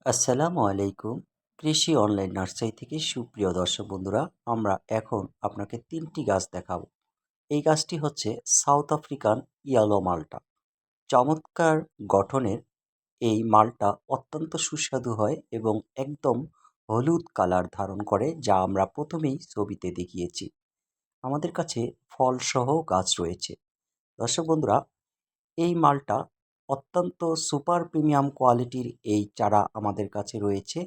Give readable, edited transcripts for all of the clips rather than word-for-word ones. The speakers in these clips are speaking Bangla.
আসসালামু আলাইকুম। কৃষি অনলাইন নার্সারি থেকে সুপ্রিয় দর্শক বন্ধুরা, আমরা এখন আপনাকে ৩টি গাছ দেখাবো। এই গাছটি হচ্ছে সাউথ আফ্রিকান ইয়েলো মাল্টা। চমৎকার গঠনের এই মালটা অত্যন্ত সুস্বাদু হয় এবং একদম হলুদ কালার ধারণ করে, যা আমরা প্রথমেই ছবিতে দেখিয়েছি। আমাদের কাছে ফলসহ গাছ রয়েছে। দর্শক বন্ধুরা, এই মালটা অত্যন্ত সুপার প্রিমিয়াম কোয়ালিটির এই চারা আমাদের কাছে রয়েছে,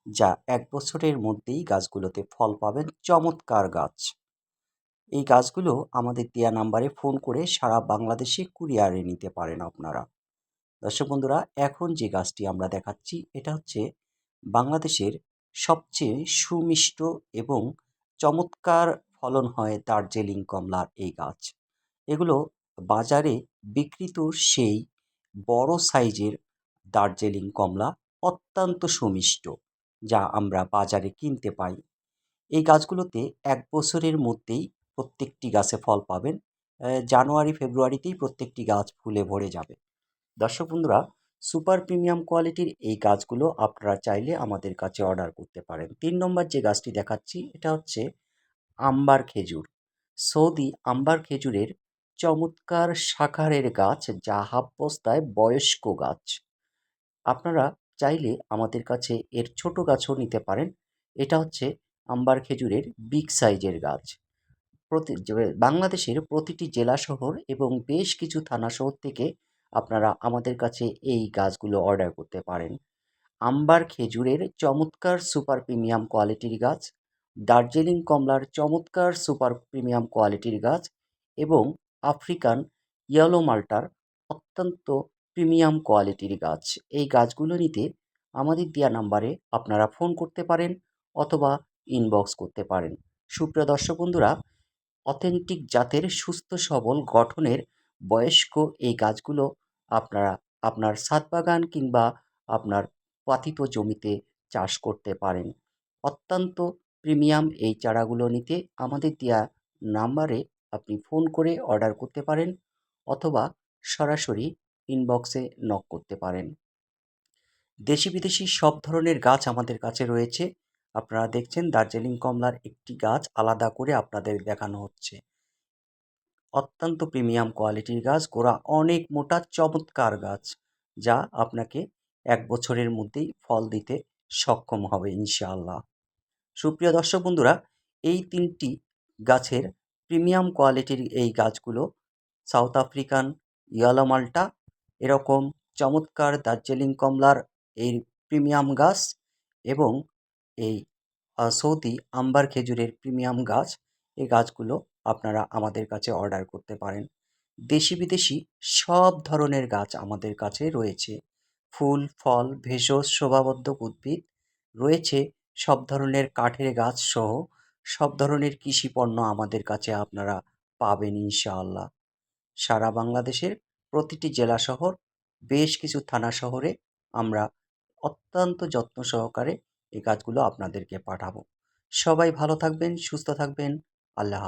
যা ১ বছরের মধ্যেই গাছগুলোতে ফল পাবেন। চমৎকার গাছ। এই গাছগুলো আমাদের দেয়া নাম্বারে ফোন করে সারা বাংলাদেশে কুরিয়ারে নিতে পারেন আপনারা। দর্শক বন্ধুরা, এখন যে গাছটি আমরা দেখাচ্ছি এটা হচ্ছে বাংলাদেশের সবচেয়ে সুমিষ্ট এবং চমৎকার ফলন হয় দার্জিলিং কমলার এই গাছ। এগুলো বাজারে বিক্রিত সেই বড় সাইজের দার্জিলিং কমলা, অত্যন্ত সুমিষ্ট, যা আমরা বাজারে কিনতে পাই। এই গাছগুলোতে ১ বছরের মধ্যেই প্রত্যেকটি গাছে ফল পাবেন। জানুয়ারি ফেব্রুয়ারিতেই প্রত্যেকটি গাছ ফুলে ভরে যাবে। দর্শক বন্ধুরা, সুপার প্রিমিয়াম কোয়ালিটির এই গাছগুলো আপনারা চাইলে আমাদের কাছে অর্ডার করতে পারেন। ৩ নম্বর যে গাছটি দেখাচ্ছি এটা হচ্ছে আম্বার খেজুর। সৌদি আম্বার খেজুরের চমৎকার সাকারের গাছ, যা হাফ বস্তায় বয়স্ক গাছ। আপনারা চাইলে আমাদের কাছে এর ছোট গাছও নিতে পারেন। এটা হচ্ছে আম্বার খেজুরের বিগ সাইজের গাছ। বাংলাদেশের প্রতিটি জেলা শহর এবং বেশ কিছু থানা শহর থেকে আপনারা আমাদের কাছে এই গাছগুলো অর্ডার করতে পারেন। আম্বার খেজুরের চমৎকার সুপার প্রিমিয়াম কোয়ালিটির গাছ, দার্জিলিং কমলার চমৎকার সুপার প্রিমিয়াম কোয়ালিটির গাছ এবং আফ্রিকান ইয়েলো মাল্টার অত্যন্ত প্রিমিয়াম কোয়ালিটির গাছ। এই গাছগুলো নিতে আমাদের দেয়া নাম্বারে আপনারা ফোন করতে পারেন অথবা ইনবক্স করতে পারেন। সুপ্রিয় দর্শক বন্ধুরা, অথেন্টিক জাতের সুস্থ সবল গঠনের বয়স্ক এই গাছগুলো আপনারা আপনার ছাদ বাগান কিংবা আপনার পাতিত জমিতে চাষ করতে পারেন। অত্যন্ত প্রিমিয়াম এই চারাগুলো নিতে আমাদের দেয়া নাম্বারে আপনি ফোন করে অর্ডার করতে পারেন অথবা সরাসরি ইনবক্সে নক করতে পারেন। দেশি বিদেশি সব ধরনের গাছ আমাদের কাছে রয়েছে। আপনারা দেখছেন দার্জিলিং কমলার একটি গাছ আলাদা করে আপনাদের দেখানো হচ্ছে। অত্যন্ত প্রিমিয়াম কোয়ালিটির গাছ, গোড়া অনেক মোটা, চমৎকার গাছ, যা আপনাকে ১ বছরের মধ্যেই ফল দিতে সক্ষম হবে ইনশাআল্লাহ। সুপ্রিয় দর্শক বন্ধুরা, এই ৩টি গাছের প্রিমিয়াম কোয়ালিটির এই গাছগুলো সাউথ আফ্রিকান ইয়েলো মাল্টা, এরকম চমৎকার দার্জিলিং কমলার এই প্রিমিয়াম গাছ এবং এই সৌদি আম্বার খেজুরের প্রিমিয়াম গাছ, এই গাছগুলো আপনারা আমাদের কাছে অর্ডার করতে পারেন। দেশি বিদেশি সব ধরনের গাছ আমাদের কাছে রয়েছে। ফুল, ফল, ভেষজ, শোভাবর্ধক উদ্ভিদ রয়েছে। সব ধরনের কাঠের গাছ সহ সব ধরনের কৃষি পণ্য আমাদের কাছে আপনারা পাবেন ইনশাআল্লাহ। সারা বাংলাদেশের প্রতিটি জেলা শহর, বেশ কিছু থানা শহরে আমরা অত্যন্ত যত্ন সহকারে এই গাছগুলো আপনাদেরকে পাঠাবো। সবাই ভালো থাকবেন, সুস্থ থাকবেন। আল্লাহ